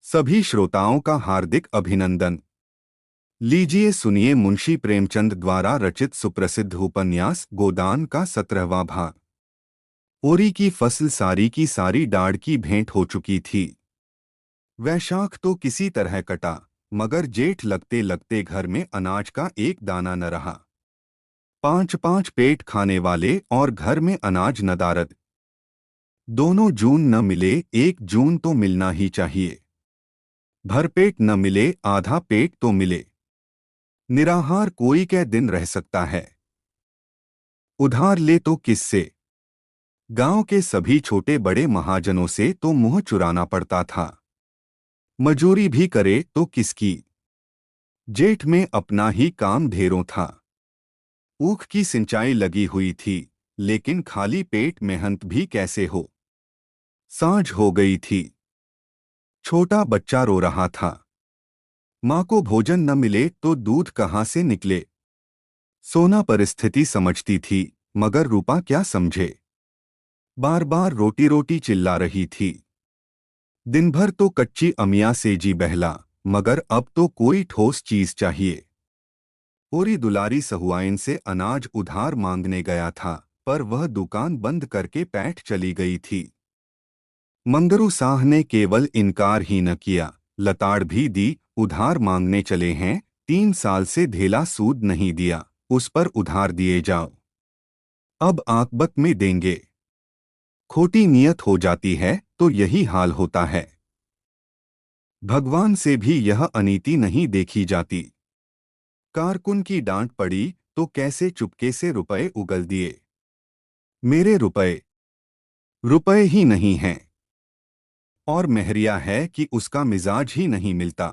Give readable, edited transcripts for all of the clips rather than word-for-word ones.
सभी श्रोताओं का हार्दिक अभिनंदन। लीजिए सुनिए मुंशी प्रेमचंद द्वारा रचित सुप्रसिद्ध उपन्यास गोदान का 17वां भाग। ओरी की फसल सारी की सारी डाढ़ की भेंट हो चुकी थी। वैशाख तो किसी तरह कटा, मगर जेठ लगते लगते घर में अनाज का एक दाना न रहा। 5-5 पेट खाने वाले और घर में अनाज नदारद। दोनों जून न मिले, 1 जून तो मिलना ही चाहिए। भरपेट न मिले, आधा पेट तो मिले। निराहार कोई कै दिन रह सकता है। उधार ले तो किससे? गांव के सभी छोटे बड़े महाजनों से तो मुंह चुराना पड़ता था। मजूरी भी करे तो किसकी? जेठ में अपना ही काम ढेरों था। ऊख की सिंचाई लगी हुई थी, लेकिन खाली पेट मेहनत भी कैसे हो। सांझ हो गई थी। छोटा बच्चा रो रहा था। माँ को भोजन न मिले तो दूध कहाँ से निकले। सोना परिस्थिति समझती थी, मगर रूपा क्या समझे। बार बार रोटी रोटी चिल्ला रही थी। दिन भर तो कच्ची अमिया से जी बहला, मगर अब तो कोई ठोस चीज चाहिए। पूरी दुलारी सहुआइन से अनाज उधार मांगने गया था, पर वह दुकान बंद करके पैठ चली गई थी। मंगरू साह ने केवल इनकार ही न किया, लताड़ भी दी। उधार मांगने चले हैं, 3 साल से धेला सूद नहीं दिया, उस पर उधार दिए जाओ। अब आकबत में देंगे। खोटी नियत हो जाती है तो यही हाल होता है। भगवान से भी यह अनीति नहीं देखी जाती। कारकुन की डांट पड़ी तो कैसे चुपके से रुपए उगल दिए। मेरे रुपए रुपए ही नहीं हैं। और मेहरिया है कि उसका मिजाज ही नहीं मिलता।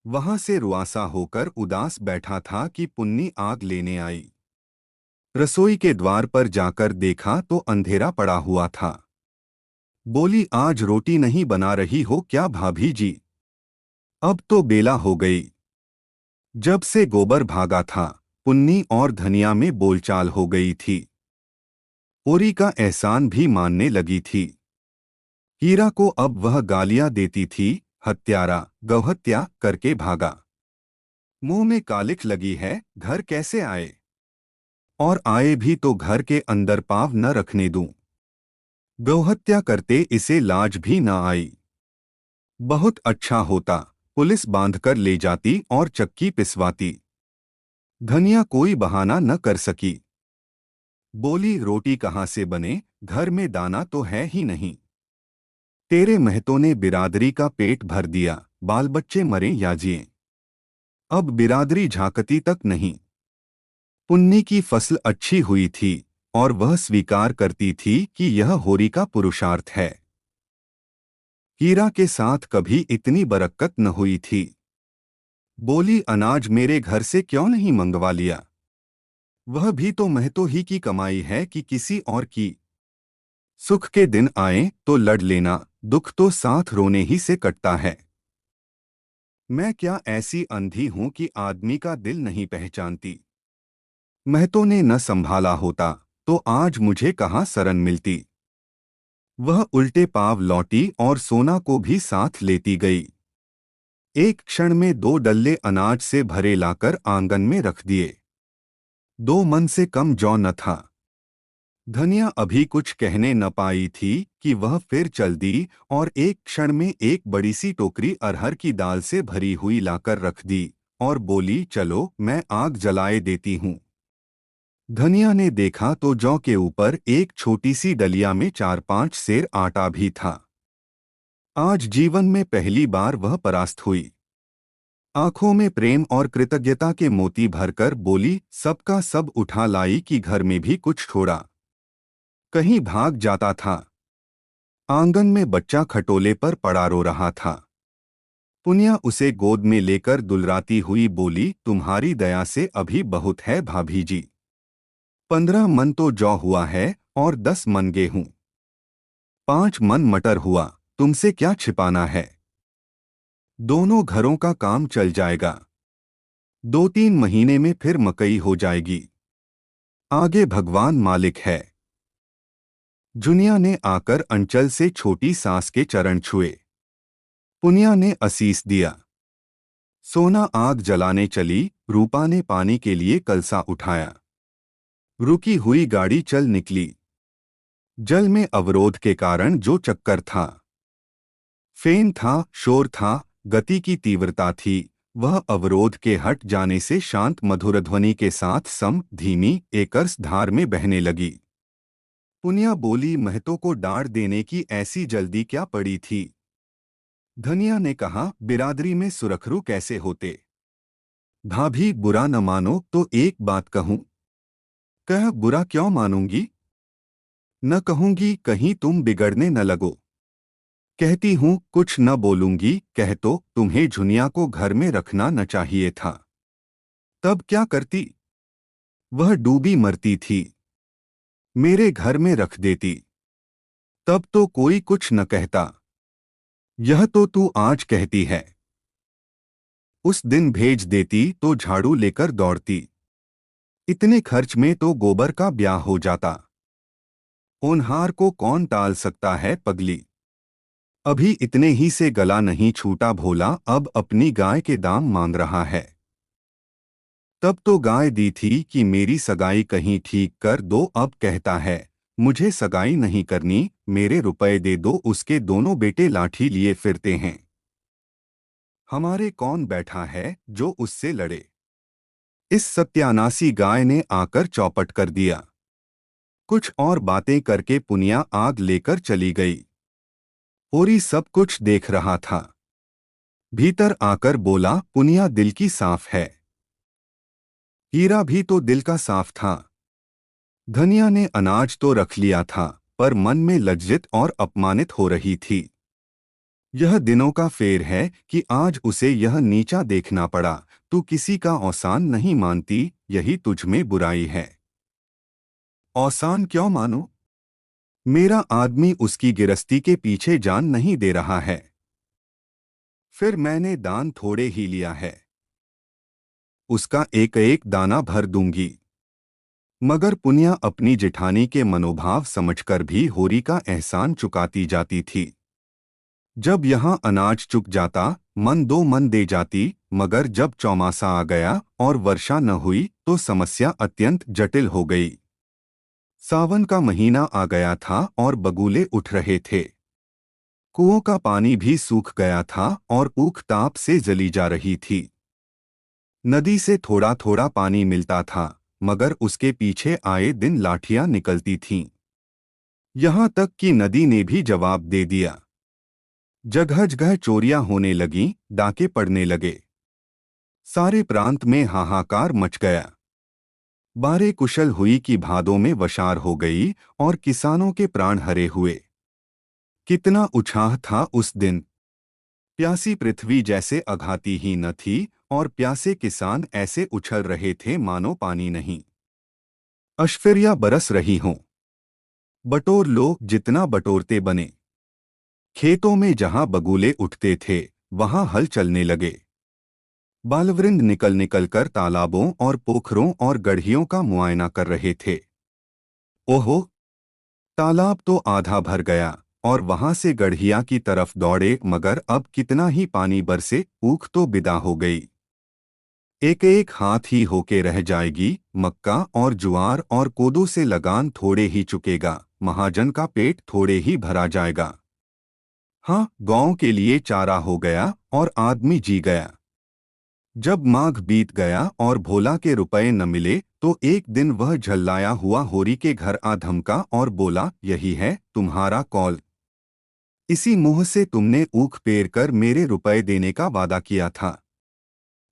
वहां से रुआसा होकर उदास बैठा था कि पुन्नी आग लेने आई। रसोई के द्वार पर जाकर देखा तो अंधेरा पड़ा हुआ था। बोली, आज रोटी नहीं बना रही हो क्या भाभी जी? अब तो बेला हो गई। जब से गोबर भागा था, पुन्नी और धनिया में बोलचाल हो गई थी। ओरी का एहसान भी मानने लगी थी। हीरा को अब वह गालियां देती थी, हत्यारा, गौहत्या करके भागा। मुंह में कालिख लगी है, घर कैसे आए? और आए भी तो घर के अंदर पाँव न रखने दूं। गौहत्या करते इसे लाज भी न आई। बहुत अच्छा होता, पुलिस बांधकर ले जाती और चक्की पिसवाती। धनिया कोई बहाना न कर सकी। बोली, रोटी कहाँ से बने, घर में दाना तो है ही नहीं। तेरे महतों ने बिरादरी का पेट भर दिया, बाल बच्चे मरे या जिए। अब बिरादरी झांकती तक नहीं। पुन्नी की फसल अच्छी हुई थी और वह स्वीकार करती थी कि यह होरी का पुरुषार्थ है। हीरा के साथ कभी इतनी बरक्कत न हुई थी। बोली, अनाज मेरे घर से क्यों नहीं मंगवा लिया? वह भी तो महतो ही की कमाई है कि किसी और की। सुख के दिन आए तो लड़ लेना, दुख तो साथ रोने ही से कटता है। मैं क्या ऐसी अंधी हूं कि आदमी का दिल नहीं पहचानती? महतो ने न संभाला होता तो आज मुझे कहाँ शरण मिलती। वह उल्टे पांव लौटी और सोना को भी साथ लेती गई। एक क्षण में 2 डल्ले अनाज से भरे लाकर आंगन में रख दिए। 2 मन से कम जौ न था। धनिया अभी कुछ कहने न पाई थी कि वह फिर चल दी और एक क्षण में एक बड़ी सी टोकरी अरहर की दाल से भरी हुई लाकर रख दी और बोली, चलो मैं आग जलाए देती हूँ। धनिया ने देखा तो जौ के ऊपर एक छोटी सी डलिया में 4-5 सेर आटा भी था। आज जीवन में पहली बार वह परास्त हुई। आंखों में प्रेम और कृतज्ञता के मोती भरकर बोली, सबका सब उठा लाई कि घर में भी कुछ छोड़ा। कहीं भाग जाता था। आंगन में बच्चा खटोले पर पड़ा रो रहा था। पुनिया उसे गोद में लेकर दुलराती हुई बोली, तुम्हारी दया से अभी बहुत है भाभी जी। 15 मन तो जौ हुआ है और 10 मन गेहूं। 5 मन मटर हुआ, तुमसे क्या छिपाना है। दोनों घरों का काम चल जाएगा। 2-3 महीने में फिर मकई हो जाएगी। आगे भगवान मालिक है। जुनिया ने आकर अंचल से छोटी सास के चरण छुए। पुनिया ने असीस दिया। सोना आग जलाने चली। रूपा ने पानी के लिए कलसा उठाया। रुकी हुई गाड़ी चल निकली। जल में अवरोध के कारण जो चक्कर था, फेन था, शोर था, गति की तीव्रता थी, वह अवरोध के हट जाने से शांत मधुर ध्वनि के साथ सम धीमी एकरस धार में बहने लगी। पुनिया बोली, महतो को डांट देने की ऐसी जल्दी क्या पड़ी थी? धनिया ने कहा, बिरादरी में सुरखरू कैसे होते? भाभी, बुरा न मानो तो एक बात कहूं। कह, बुरा क्यों मानूंगी? न कहूंगी, कहीं तुम बिगड़ने न लगो। कहती हूं, कुछ न बोलूंगी। कह तो तुम्हें झुनिया को घर में रखना न चाहिए था। तब क्या करती? वह डूबी मरती थी। मेरे घर में रख देती। तब तो कोई कुछ न कहता। यह तो तू आज कहती है। उस दिन भेज देती तो झाड़ू लेकर दौड़ती। इतने खर्च में तो गोबर का ब्याह हो जाता। होनहार को कौन टाल सकता है पगली? अभी इतने ही से गला नहीं छूटा भोला, अब अपनी गाय के दाम मांग रहा है। तब तो गाय दी थी कि मेरी सगाई कहीं ठीक कर दो, अब कहता है मुझे सगाई नहीं करनी, मेरे रुपए दे दो। उसके दोनों बेटे लाठी लिए फिरते हैं। हमारे कौन बैठा है जो उससे लड़े? इस सत्यानाशी गाय ने आकर चौपट कर दिया। कुछ और बातें करके पुनिया आग लेकर चली गई। ओरी सब कुछ देख रहा था। भीतर आकर बोला, पुनिया दिल की साफ है। हीरा भी तो दिल का साफ था। धनिया ने अनाज तो रख लिया था, पर मन में लज्जित और अपमानित हो रही थी। यह दिनों का फेर है कि आज उसे यह नीचा देखना पड़ा। तू किसी का औसान नहीं मानती, यही तुझ में बुराई है। औसान क्यों मानो? मेरा आदमी उसकी गिरस्ती के पीछे जान नहीं दे रहा है। फिर मैंने दान थोड़े ही लिया है। उसका एक एक दाना भर दूंगी। मगर पुनिया अपनी जेठानी के मनोभाव समझकर भी होरी का एहसान चुकाती जाती थी। जब यहाँ अनाज चुक जाता, मन दो मन दे जाती, मगर जब चौमासा आ गया और वर्षा न हुई तो समस्या अत्यंत जटिल हो गई। सावन का महीना आ गया था और बगुले उठ रहे थे। कुओं का पानी भी सूख गया था और ऊख ताप से जली जा रही थी। नदी से थोड़ा थोड़ा पानी मिलता था, मगर उसके पीछे आए दिन लाठियां निकलती थीं। यहाँ तक कि नदी ने भी जवाब दे दिया। जगह जगह चोरियां होने लगीं, डाके पड़ने लगे। सारे प्रांत में हाहाकार मच गया। बारे कुशल हुई कि भादों में वशार हो गई और किसानों के प्राण हरे हुए। कितना उत्साह था उस दिन। प्यासी पृथ्वी जैसे अघाती ही न थी और प्यासे किसान ऐसे उछल रहे थे मानो पानी नहीं। अश्वर्या बरस रही हों। बटोर लो जितना बटोरते बने। खेतों में जहां बगुले उठते थे, वहां हल चलने लगे। बालवृंद निकल निकल कर तालाबों और पोखरों और गढ़ियों का मुआयना कर रहे थे। ओहो! तालाब तो आधा भर गया और वहां से गढ़िया की तरफ दौड़े, मगर अब कितना ही पानी बरसे, ऊख तो बिदा हो गई। एक एक हाथ ही होके रह जाएगी। मक्का और ज्वार और कोदो से लगान थोड़े ही चुकेगा, महाजन का पेट थोड़े ही भरा जाएगा। हाँ, गांव के लिए चारा हो गया और आदमी जी गया। जब माघ बीत गया और भोला के रुपए न मिले तो एक दिन वह झल्लाया हुआ होरी के घर आ धमका और बोला, यही है तुम्हारा कौल। इसी मुंह से तुमने ऊख पेर कर मेरे रुपए देने का वादा किया था।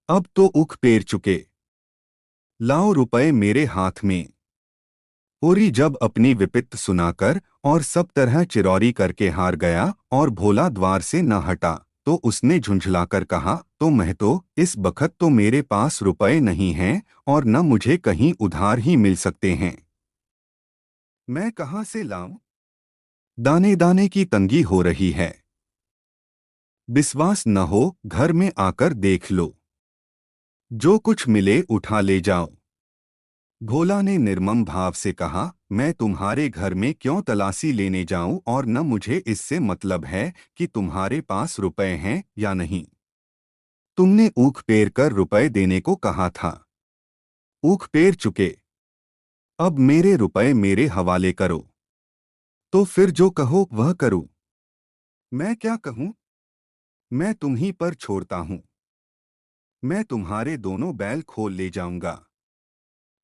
अब तो ऊख पेर चुके। लाओ रुपए मेरे हाथ में। होरी जब अपनी विपत्ति सुनाकर और सब तरह चिरौरी करके हार गया और भोला द्वार से न हटा, तो उसने झुंझलाकर कहा, तो महतो, इस बखत तो मेरे पास रुपए नहीं हैं और न मुझे कहीं उधार ही मिल सकते हैं। मैं कहाँ से लाऊं? दाने दाने की तंगी हो रही है। विश्वास न हो, घर में आकर देख लो। जो कुछ मिले उठा ले जाओ। भोला ने निर्मम भाव से कहा, मैं तुम्हारे घर में क्यों तलाशी लेने जाऊं, और न मुझे इससे मतलब है कि तुम्हारे पास रुपए हैं या नहीं। तुमने ऊख पेर कर रुपए देने को कहा था। ऊख पेर चुके, अब मेरे रुपए मेरे हवाले करो। तो फिर जो कहो वह करूं। मैं क्या कहूं? मैं तुम्हीं पर छोड़ता हूं। मैं तुम्हारे दोनों बैल खोल ले जाऊंगा।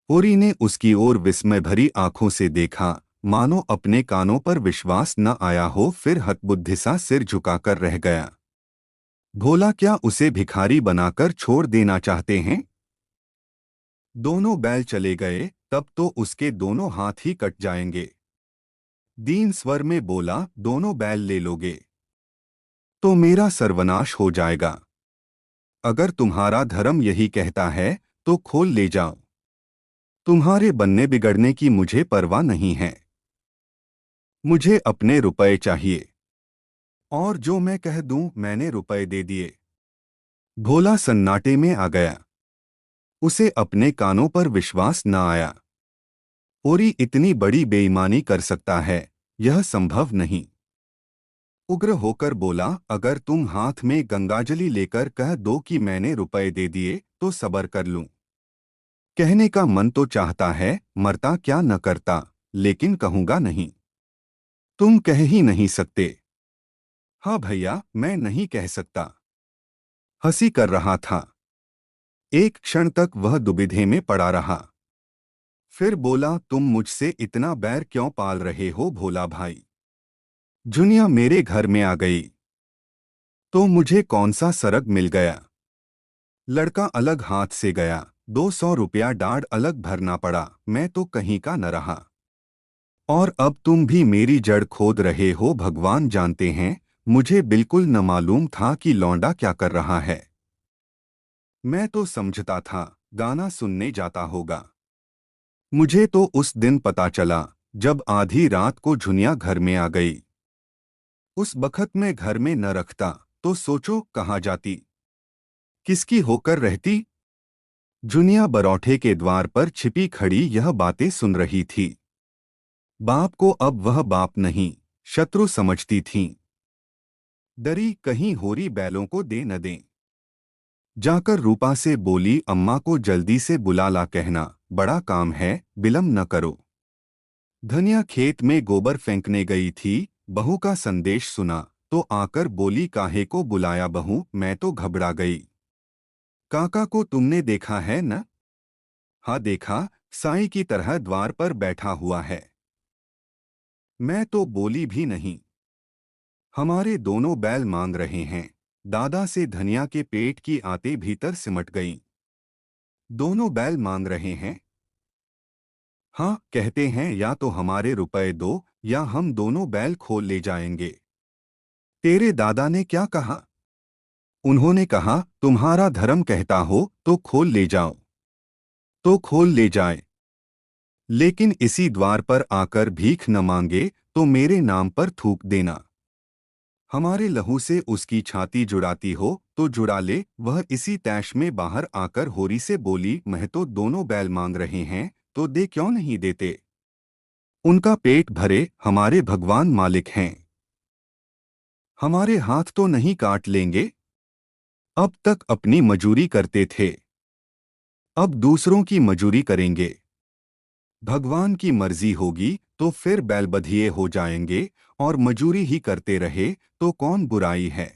होरी ने उसकी ओर विस्मय भरी आंखों से देखा, मानो अपने कानों पर विश्वास न आया हो, फिर हतबुद्धि सा सिर झुकाकर रह गया। भोला क्या उसे भिखारी बनाकर छोड़ देना चाहते हैं? दोनों बैल चले गए, तब तो उसके दोनों हाथ ही कट जाएंगे। दीन स्वर में बोला, दोनों बैल ले लोगे तो मेरा सर्वनाश हो जाएगा। अगर तुम्हारा धर्म यही कहता है तो खोल ले जाओ। तुम्हारे बनने बिगड़ने की मुझे परवाह नहीं है। मुझे अपने रुपए चाहिए, और जो मैं कह दूं मैंने रुपए दे दिए। भोला सन्नाटे में आ गया। उसे अपने कानों पर विश्वास न आया। ओरी इतनी बड़ी बेईमानी कर सकता है, यह संभव नहीं। उग्र होकर बोला, अगर तुम हाथ में गंगाजली लेकर कह दो कि मैंने रुपए दे दिए तो सबर कर लूं। कहने का मन तो चाहता है, मरता क्या न करता, लेकिन कहूंगा नहीं। तुम कह ही नहीं सकते। हाँ भैया, मैं नहीं कह सकता। हंसी कर रहा था। एक क्षण तक वह दुविधा में पड़ा रहा। फिर बोला, तुम मुझसे इतना बैर क्यों पाल रहे हो भोला भाई? जुनिया मेरे घर में आ गई तो मुझे कौन सा सरग मिल गया? लड़का अलग हाथ से गया, 200 रुपया डाढ़ अलग भरना पड़ा, मैं तो कहीं का न रहा। और अब तुम भी मेरी जड़ खोद रहे हो। भगवान जानते हैं, मुझे बिल्कुल न मालूम था कि लौंडा क्या कर रहा है। मैं तो समझता था गाना सुनने जाता होगा। मुझे तो उस दिन पता चला जब आधी रात को झुनिया घर में आ गई। उस बखत मैं घर में न रखता तो सोचो कहाँ जाती, किसकी होकर रहती। जुनिया बरौठे के द्वार पर छिपी खड़ी यह बातें सुन रही थी। बाप को अब वह बाप नहीं, शत्रु समझती थीं। डरी कहीं होरी बैलों को दे न दें। जाकर रूपा से बोली, अम्मा को जल्दी से बुला ला कहना, बड़ा काम है, विलम्ब न करो। धनिया खेत में गोबर फेंकने गई थी, बहू का संदेश सुना तो आकर बोली, काहे को बुलाया बहू? मैं तो घबरा गई। काका को तुमने देखा है न? हाँ देखा, साई की तरह द्वार पर बैठा हुआ है। मैं तो बोली भी नहीं। हमारे दोनों बैल मांग रहे हैं। दादा से धनिया के पेट की आते भीतर सिमट गईं। दोनों बैल मांग रहे हैं। हाँ कहते हैं, या तो हमारे रुपए दो या हम दोनों बैल खोल ले जाएंगे। तेरे दादा ने क्या कहा? उन्होंने कहा, तुम्हारा धर्म कहता हो तो खोल ले जाओ। तो खोल ले जाए, लेकिन इसी द्वार पर आकर भीख न मांगे तो मेरे नाम पर थूक देना। हमारे लहू से उसकी छाती जुड़ाती हो तो जुड़ा ले। वह इसी तैश में बाहर आकर होरी से बोली, मैं तो दोनों बैल मांग रहे हैं तो दे क्यों नहीं देते? उनका पेट भरे, हमारे भगवान मालिक हैं। हमारे हाथ तो नहीं काट लेंगे? अब तक अपनी मजूरी करते थे, अब दूसरों की मजूरी करेंगे। भगवान की मर्जी होगी तो फिर बैलबधिये हो जाएंगे, और मजूरी ही करते रहे तो कौन बुराई है।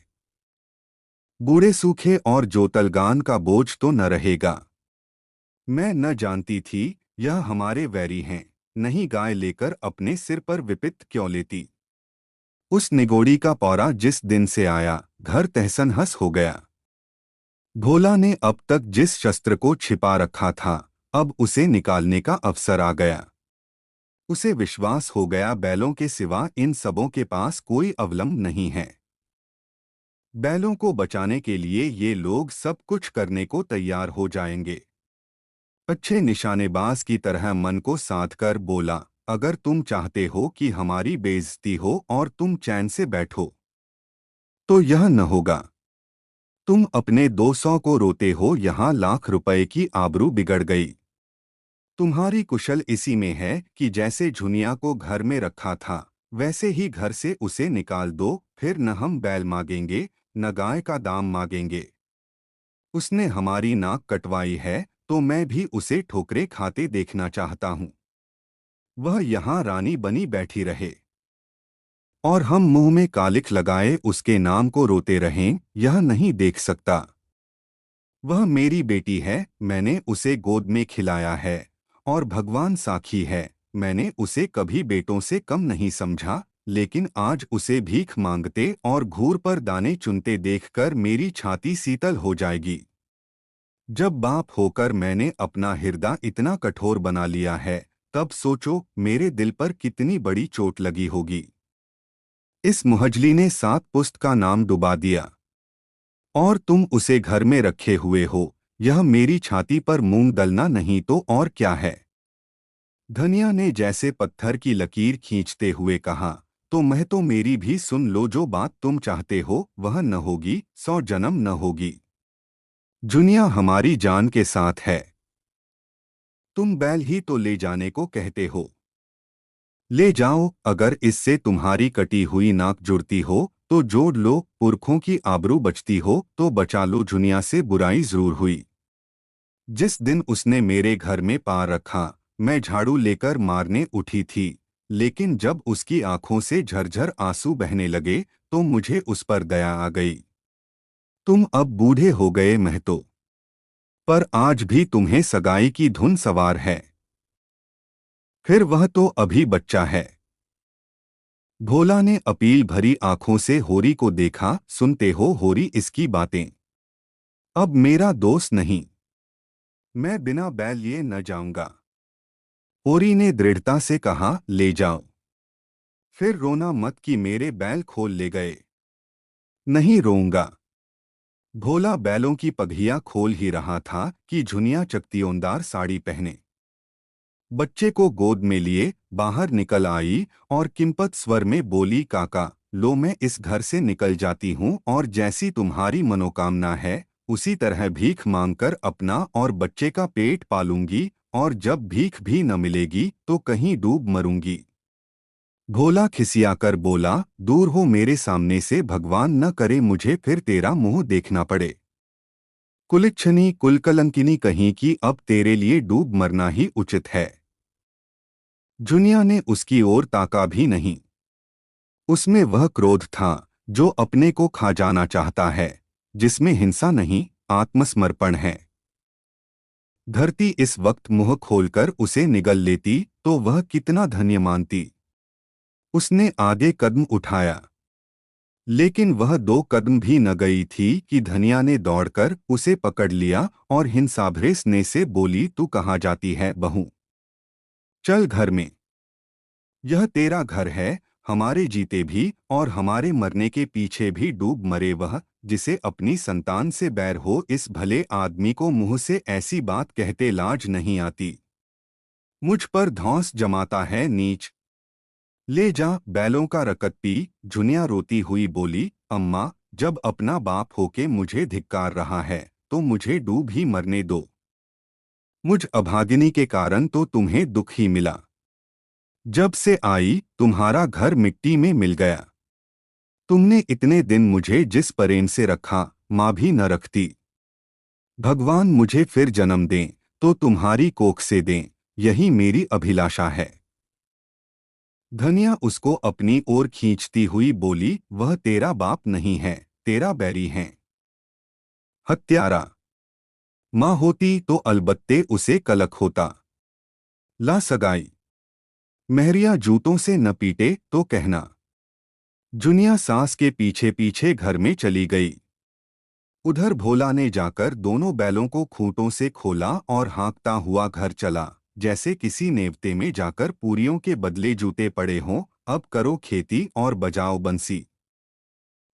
बूढ़े सूखे और जोतलगान का बोझ तो न रहेगा। मैं न जानती थी यह हमारे वैरी हैं, नहीं गाय लेकर अपने सिर पर विपत्त क्यों लेती। उस निगोड़ी का पौरा जिस दिन से आया, घर तहसन हस हो गया। भोला ने अब तक जिस शस्त्र को छिपा रखा था, अब उसे निकालने का अवसर आ गया। उसे विश्वास हो गया, बैलों के सिवा इन सबों के पास कोई अवलंब नहीं है। बैलों को बचाने के लिए ये लोग सब कुछ करने को तैयार हो जाएंगे। अच्छे निशानेबाज की तरह मन को साध कर बोला, अगर तुम चाहते हो कि हमारी बेइज्जती हो और तुम चैन से बैठो तो यह न होगा। तुम अपने 200 को रोते हो, यहाँ लाख रुपए की आबरू बिगड़ गई। तुम्हारी कुशल इसी में है कि जैसे झुनिया को घर में रखा था वैसे ही घर से उसे निकाल दो, फिर न हम बैल मांगेंगे न गाय का दाम मांगेंगे। उसने हमारी नाक कटवाई है तो मैं भी उसे ठोकरे खाते देखना चाहता हूँ। वह यहाँ रानी बनी बैठी रहे और हम मुंह में कालिख लगाए उसके नाम को रोते रहें, यह नहीं देख सकता। वह मेरी बेटी है, मैंने उसे गोद में खिलाया है और भगवान साखी है, मैंने उसे कभी बेटों से कम नहीं समझा, लेकिन आज उसे भीख मांगते और घूर पर दाने चुनते देखकर मेरी छाती शीतल हो जाएगी। जब बाप होकर मैंने अपना हृदय इतना कठोर बना लिया है, तब सोचो मेरे दिल पर कितनी बड़ी चोट लगी होगी। इस मुहजली ने 7 पुस्त का नाम डुबा दिया और तुम उसे घर में रखे हुए हो। यह मेरी छाती पर मूंग दलना नहीं तो और क्या है। धनिया ने जैसे पत्थर की लकीर खींचते हुए कहा, तो मैं तो मेरी भी सुन लो, जो बात तुम चाहते हो वह न होगी, 100 जन्म न होगी। जुनिया हमारी जान के साथ है। तुम बैल ही तो ले जाने को कहते हो। ले जाओ, अगर इससे तुम्हारी कटी हुई नाक जुड़ती हो तो जोड़ लो, पुरखों की आबरू बचती हो तो बचा लो। जुनिया से बुराई जरूर हुई। जिस दिन उसने मेरे घर में पार रखा, मैं झाड़ू लेकर मारने उठी थी, लेकिन जब उसकी आंखों से झरझर आंसू बहने लगे तो मुझे उस पर दया आ गई। तुम अब बूढ़े हो गए महतो, पर आज भी तुम्हें सगाई की धुन सवार है। फिर वह तो अभी बच्चा है। भोला ने अपील भरी आंखों से होरी को देखा। सुनते हो होरी इसकी बातें? अब मेरा दोस्त नहीं, मैं बिना बैल लिए न जाऊंगा। होरी ने दृढ़ता से कहा, ले जाओ। फिर रोना मत कि मेरे बैल खोल ले गए। नहीं रोऊंगा। भोला बैलों की पगहिया खोल ही रहा था कि झुनिया चकतियोंदार साड़ी पहने बच्चे को गोद में लिए बाहर निकल आई और किंपत स्वर में बोली, काका लो, मैं इस घर से निकल जाती हूँ और जैसी तुम्हारी मनोकामना है उसी तरह भीख मांगकर अपना और बच्चे का पेट पालूंगी, और जब भीख भी न मिलेगी तो कहीं डूब मरूंगी। भोला खिसियाकर बोला, दूर हो मेरे सामने से, भगवान न करे मुझे फिर तेरा मुंह देखना पड़े। कुलिच्छनी कुलकलंकिनी कहीं की, अब तेरे लिए डूब मरना ही उचित है। जुनिया ने उसकी ओर ताका भी नहीं। उसमें वह क्रोध था जो अपने को खा जाना चाहता है, जिसमें हिंसा नहीं आत्मसमर्पण है। धरती इस वक्त मुंह खोलकर उसे निगल लेती तो वह कितना धन्य मानती। उसने आगे कदम उठाया, लेकिन वह 2 कदम भी न गई थी कि धनिया ने दौड़कर उसे पकड़ लिया और हिंसाभरे स्नेह से बोली, तू कहाँ जाती है बहू? चल घर में। यह तेरा घर है, हमारे जीते भी और हमारे मरने के पीछे भी डूब मरे वह, जिसे अपनी संतान से बैर हो। इस भले आदमी को मुंह से ऐसी बात कहते लाज नहीं आती। मुझ पर धौंस जमाता है नीच। ले जा बैलों का रकत पी। झुनिया रोती हुई बोली, अम्मा जब अपना बाप होके मुझे धिक्कार रहा है तो मुझे डूब ही मरने दो। मुझ अभागिनी के कारण तो तुम्हें दुख ही मिला। जब से आई तुम्हारा घर मिट्टी में मिल गया। तुमने इतने दिन मुझे जिस प्रेम से रखा, माँ भी न रखती। भगवान मुझे फिर जन्म दें तो तुम्हारी कोख से दें, यही मेरी अभिलाषा है। धनिया उसको अपनी ओर खींचती हुई बोली, वह तेरा बाप नहीं है, तेरा बैरी है, हत्यारा। माँ होती तो अलबत्ते उसे कलक होता। ला सगाई। महरिया जूतों से न पीटे तो कहना। जुनिया सास के पीछे पीछे घर में चली गई। उधर भोला ने जाकर दोनों बैलों को खूंटों से खोला और हाँकता हुआ घर चला, जैसे किसी नेवते में जाकर पूरियों के बदले जूते पड़े हों। अब करो खेती और बजाओ बंसी।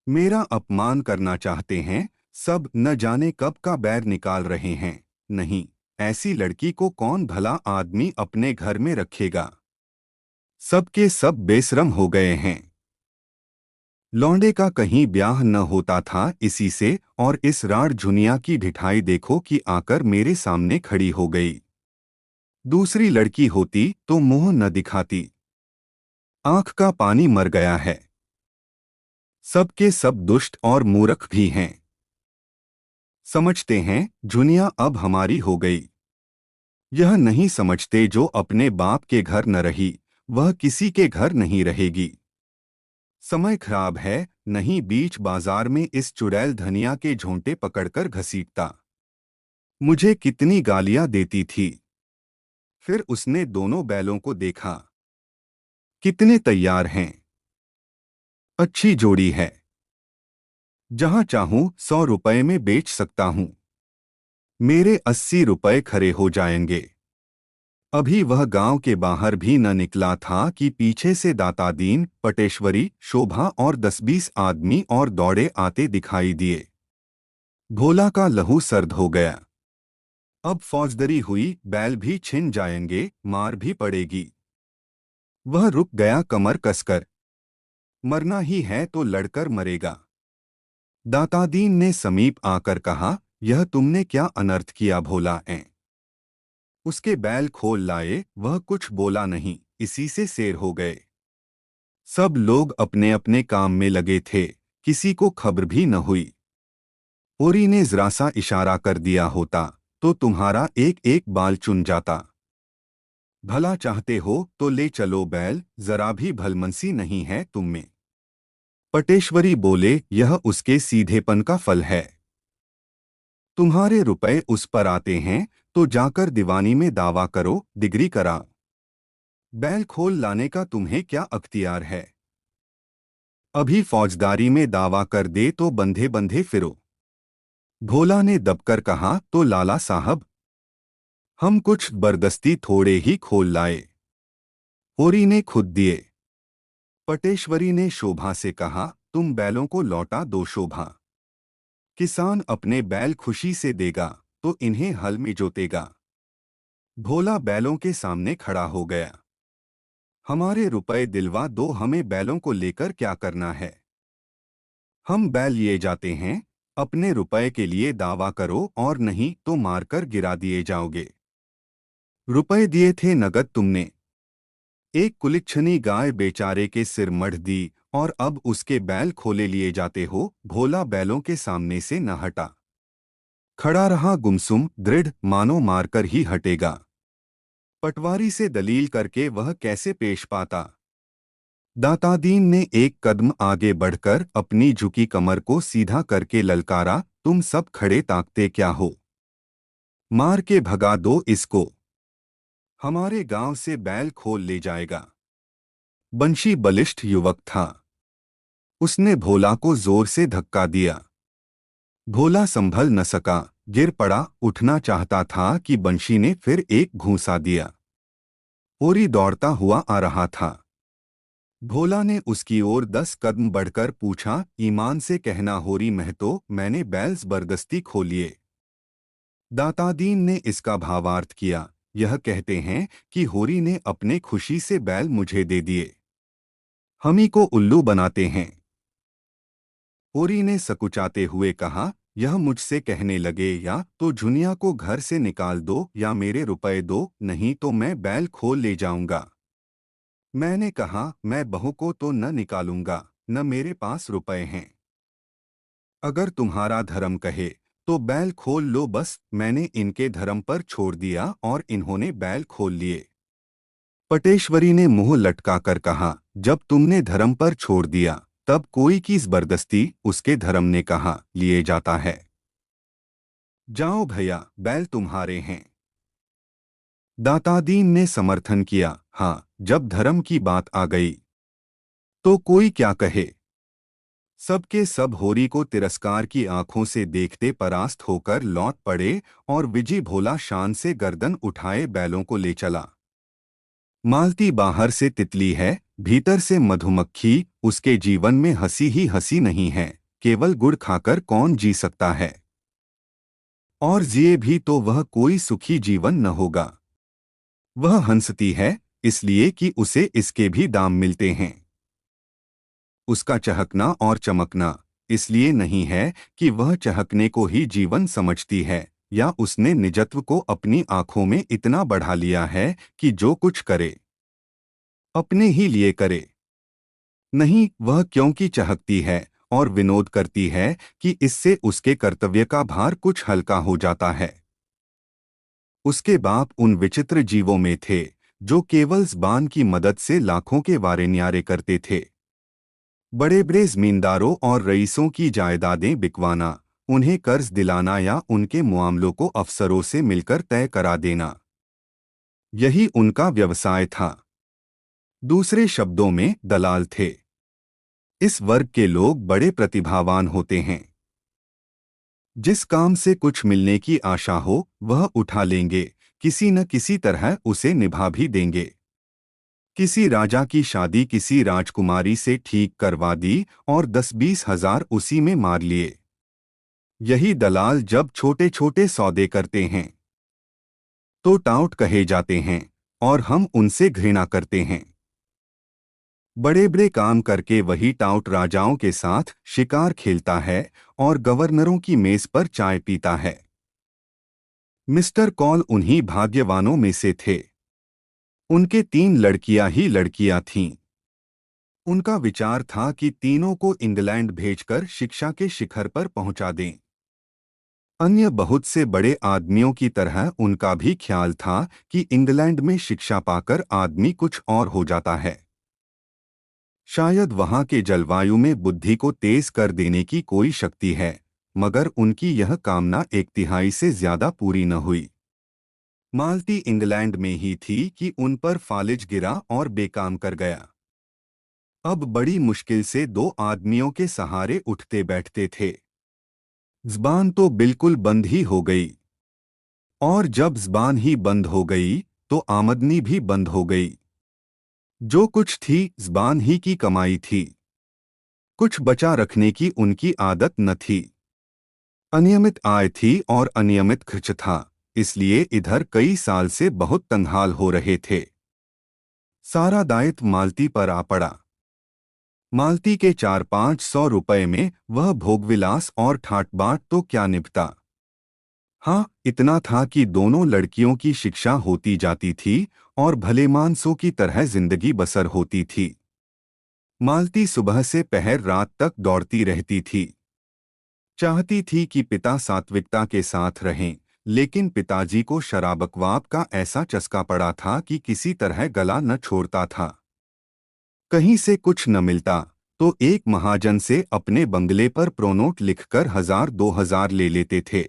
मेरा अपमान करना चाहते हैं सब, न जाने कब का बैर निकाल रहे हैं। नहीं, ऐसी लड़की को कौन भला आदमी अपने घर में रखेगा। सबके सब बेशरम हो गए हैं। लौंडे का कहीं ब्याह न होता था इसी से, और इस राड़ झुनिया की ढिठाई देखो कि आकर मेरे सामने खड़ी हो गई। दूसरी लड़की होती तो मुंह न दिखाती। आंख का पानी मर गया है। सबके सब दुष्ट और मूर्ख भी हैं। समझते हैं दुनिया अब हमारी हो गई। यह नहीं समझते जो अपने बाप के घर न रही, वह किसी के घर नहीं रहेगी। समय खराब है, नहीं बीच बाजार में इस चुड़ैल धनिया के झोंटे पकड़कर घसीटता। मुझे कितनी गालियां देती थी। फिर उसने दोनों बैलों को देखा। कितने तैयार हैं। अच्छी जोड़ी है। जहां चाहूं 100 रुपए में बेच सकता हूं। मेरे 80 रुपए खरे हो जाएंगे। अभी वह गांव के बाहर भी न निकला था कि पीछे से दातादीन, पटेश्वरी, शोभा और 10-20 आदमी और दौड़े आते दिखाई दिए। भोला का लहू सर्द हो गया। अब फौजदारी हुई, बैल भी छिन जाएंगे, मार भी पड़ेगी। वह रुक गया कमर कसकर। मरना ही है तो लड़कर मरेगा। दातादीन ने समीप आकर कहा, यह तुमने क्या अनर्थ किया भोला ऐं? उसके बैल खोल लाए, वह कुछ बोला नहीं, इसी से सेर हो गए। सब लोग अपने अपने काम में लगे थे, किसी को खबर भी न हुई। ओरी ने जरा सा इशारा कर दिया होता तो तुम्हारा एक एक बाल चुन जाता। भला चाहते हो तो ले चलो बैल, जरा भी भलमनसी नहीं है तुम में। पटेश्वरी बोले, यह उसके सीधेपन का फल है। तुम्हारे रुपए उस पर आते हैं तो जाकर दीवानी में दावा करो, डिग्री करा। बैल खोल लाने का तुम्हें क्या अख्तियार है? अभी फौजदारी में दावा कर दे तो बंधे बंधे फिरो। भोला ने दबकर कहा, तो लाला साहब, हम कुछ बरदस्ती थोड़े ही खोल लाए। होरी ने खुद दिए। पटेश्वरी ने शोभा से कहा, तुम बैलों को लौटा दो शोभा। किसान अपने बैल खुशी से देगा तो इन्हें हल में जोतेगा। भोला बैलों के सामने खड़ा हो गया। हमारे रुपए दिलवा दो, हमें बैलों को लेकर क्या करना है? हम बैल लिए जाते हैं, अपने रुपए के लिए दावा करो और नहीं तो मारकर गिरा दिए जाओगे। रुपए दिए थे नगद तुमने। एक कुलिच्छनी गाय बेचारे के सिर मढ़ दी और अब उसके बैल खोले लिए जाते हो। भोला बैलों के सामने से न हटा। खड़ा रहा गुमसुम, दृढ़, मानो मारकर ही हटेगा। पटवारी से दलील करके वह कैसे पेश पाता? दातादीन ने एक कदम आगे बढ़कर अपनी झुकी कमर को सीधा करके ललकारा, तुम सब खड़े ताकते क्या हो? मार के भगा दो इसको। हमारे गांव से बैल खोल ले जाएगा। बंशी बलिष्ठ युवक था। उसने भोला को जोर से धक्का दिया। भोला संभल न सका, गिर पड़ा। उठना चाहता था कि बंशी ने फिर एक घूंसा दिया। होरी दौड़ता हुआ आ रहा था। भोला ने उसकी ओर 10 कदम बढ़कर पूछा, ईमान से कहना होरी महतो, मैंने बैल जबरदस्ती खोलिए? दातादीन ने इसका भावार्थ किया, यह कहते हैं कि होरी ने अपने खुशी से बैल मुझे दे दिए। हम ही को उल्लू बनाते हैं। होरी ने सकुचाते हुए कहा, यह मुझसे कहने लगे या तो झुनिया को घर से निकाल दो या मेरे रुपए दो, नहीं तो मैं बैल खोल ले जाऊंगा। मैंने कहा, मैं बहू को तो न निकालूंगा, न मेरे पास रुपए हैं। अगर तुम्हारा धर्म कहे तो बैल खोल लो बस। मैंने इनके धर्म पर छोड़ दिया और इन्होंने बैल खोल लिए। पटेश्वरी ने मुंह लटकाकर कहा, जब तुमने धर्म पर छोड़ दिया तब कोई की जबरदस्ती उसके धर्म ने कहा लिए जाता है। जाओ भैया, बैल तुम्हारे हैं। दातादीन ने समर्थन किया, हाँ, जब धर्म की बात आ गई तो कोई क्या कहे। सबके सब होरी को तिरस्कार की आंखों से देखते परास्त होकर लौट पड़े और विजी भोला शान से गर्दन उठाए बैलों को ले चला। मालती बाहर से तितली है, भीतर से मधुमक्खी। उसके जीवन में हंसी ही हंसी नहीं है। केवल गुड़ खाकर कौन जी सकता है? और जिए भी तो वह कोई सुखी जीवन न होगा। वह हंसती है इसलिए कि उसे इसके भी दाम मिलते हैं। उसका चहकना और चमकना इसलिए नहीं है कि वह चहकने को ही जीवन समझती है, या उसने निजत्व को अपनी आंखों में इतना बढ़ा लिया है कि जो कुछ करे अपने ही लिए करे? नहीं, वह क्योंकि चाहती है और विनोद करती है कि इससे उसके कर्तव्य का भार कुछ हल्का हो जाता है। उसके बाप उन विचित्र जीवों में थे जो केवल ज़बान की मदद से लाखों के वारे न्यारे करते थे। बड़े बड़े जमींदारों और रईसों की जायदादें बिकवाना, उन्हें कर्ज दिलाना या उनके मामलों को अफसरों से मिलकर तय करा देना, यही उनका व्यवसाय था। दूसरे शब्दों में दलाल थे। इस वर्ग के लोग बड़े प्रतिभावान होते हैं। जिस काम से कुछ मिलने की आशा हो वह उठा लेंगे, किसी न किसी तरह उसे निभा भी देंगे। किसी राजा की शादी किसी राजकुमारी से ठीक करवा दी और 10-20 हजार उसी में मार लिए। यही दलाल जब छोटे छोटे सौदे करते हैं तो टाउट कहे जाते हैं और हम उनसे घृणा करते हैं। बड़े बड़े काम करके वही टाउट राजाओं के साथ शिकार खेलता है और गवर्नरों की मेज पर चाय पीता है। मिस्टर कॉल उन्हीं भाग्यवानों में से थे। उनके 3 लड़कियां ही लड़कियां थीं। उनका विचार था कि तीनों को इंग्लैंड भेजकर शिक्षा के शिखर पर पहुंचा दें। अन्य बहुत से बड़े आदमियों की तरह उनका भी ख्याल था कि इंग्लैंड में शिक्षा पाकर आदमी कुछ और हो जाता है। शायद वहां के जलवायु में बुद्धि को तेज कर देने की कोई शक्ति है, मगर उनकी यह कामना 1/3 से ज्यादा पूरी न हुई। मालती इंग्लैंड में ही थी कि उन पर फालिज गिरा और बेकाम कर गया। अब बड़ी मुश्किल से 2 आदमियों के सहारे उठते बैठते थे। ज़बान तो बिल्कुल बंद ही हो गई, और जब ज़बान ही बंद हो गई तो आमदनी भी बंद हो गई। जो कुछ थी ज़बान ही की कमाई थी, कुछ बचा रखने की उनकी आदत न थी। अनियमित आय थी और अनियमित खर्च था, इसलिए इधर कई साल से बहुत तंगहाल हो रहे थे। सारा दायित्व मालती पर आ पड़ा। मालती के 400-500 रुपए में वह भोगविलास और ठाट बाट तो क्या निपटा। हाँ, इतना था कि दोनों लड़कियों की शिक्षा होती जाती थी और भलेमानसों की तरह जिंदगी बसर होती थी। मालती सुबह से पहर रात तक दौड़ती रहती थी। चाहती थी कि पिता सात्विकता के साथ रहें, लेकिन पिताजी को शराबकवाब का ऐसा चस्का पड़ा था कि किसी तरह गला न छोड़ता था। कहीं से कुछ न मिलता तो एक महाजन से अपने बंगले पर प्रोनोट लिखकर 1000-2000 ले लेते थे।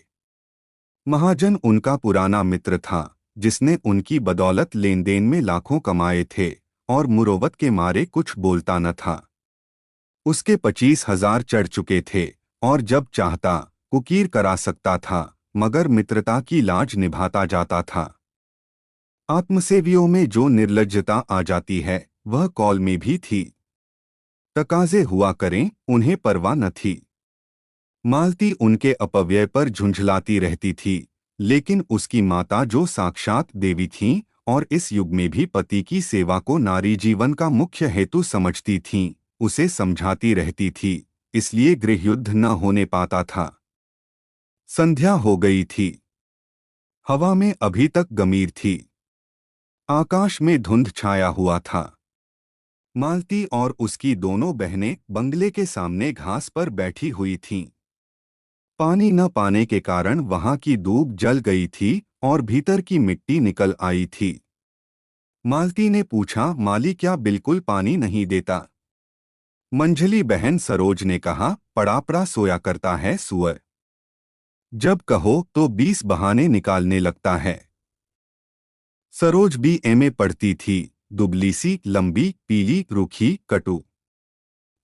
महाजन उनका पुराना मित्र था, जिसने उनकी बदौलत लेन देन में लाखों कमाए थे और मुरोवत के मारे कुछ बोलता न था। उसके 25,000 चढ़ चुके थे और जब चाहता कुकीर करा सकता था, मगर मित्रता की लाज निभाता जाता था। आत्मसेवियों में जो निर्लज्जता आ जाती है वह कॉल में भी थी। तकाजे हुआ करें, उन्हें परवाह न थी। मालती उनके अपव्यय पर झुंझलाती रहती थी, लेकिन उसकी माता जो साक्षात देवी थीं और इस युग में भी पति की सेवा को नारी जीवन का मुख्य हेतु समझती थीं, उसे समझाती रहती थी, इसलिए गृहयुद्ध न होने पाता था। संध्या हो गई थी। हवा में अभी तक गमीर थी। आकाश में धुंध छाया हुआ था। मालती और उसकी दोनों बहनें बंगले के सामने घास पर बैठी हुई थीं। पानी न पाने के कारण वहां की दूब जल गई थी और भीतर की मिट्टी निकल आई थी। मालती ने पूछा, माली क्या बिल्कुल पानी नहीं देता? मंझली बहन सरोज ने कहा, पड़ा पड़ा सोया करता है सुअर। जब कहो तो 20 बहाने निकालने लगता है। सरोज भी एमए पढ़ती थी, दुबली सी, लंबी, पीली, रूखी, कटु।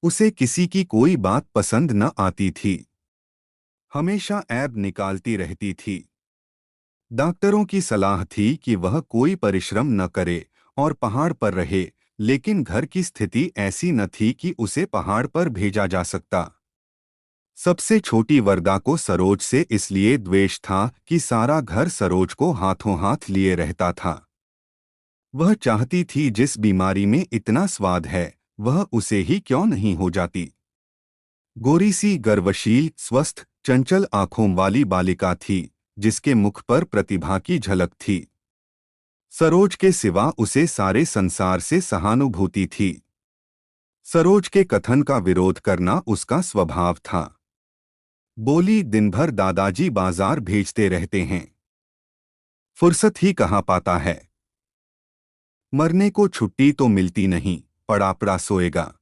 उसे किसी की कोई बात पसंद न आती थी। हमेशा ऐब निकालती रहती थी। डॉक्टरों की सलाह थी कि वह कोई परिश्रम न करे और पहाड़ पर रहे, लेकिन घर की स्थिति ऐसी न थी कि उसे पहाड़ पर भेजा जा सकता। सबसे छोटी वरदा को सरोज से इसलिए द्वेष था कि सारा घर सरोज को हाथों हाथ लिए रहता था। वह चाहती थी जिस बीमारी में इतना स्वाद है वह उसे ही क्यों नहीं हो जाती। गोरी सी, गर्वशील, स्वस्थ, चंचल आंखों वाली बालिका थी, जिसके मुख पर प्रतिभा की झलक थी। सरोज के सिवा उसे सारे संसार से सहानुभूति थी। सरोज के कथन का विरोध करना उसका स्वभाव था। बोली, दिन भर दादाजी बाजार भेजते रहते हैं, फुर्सत ही कहाँ पाता है। मरने को छुट्टी तो मिलती नहीं, पड़ा पड़ा सोएगा।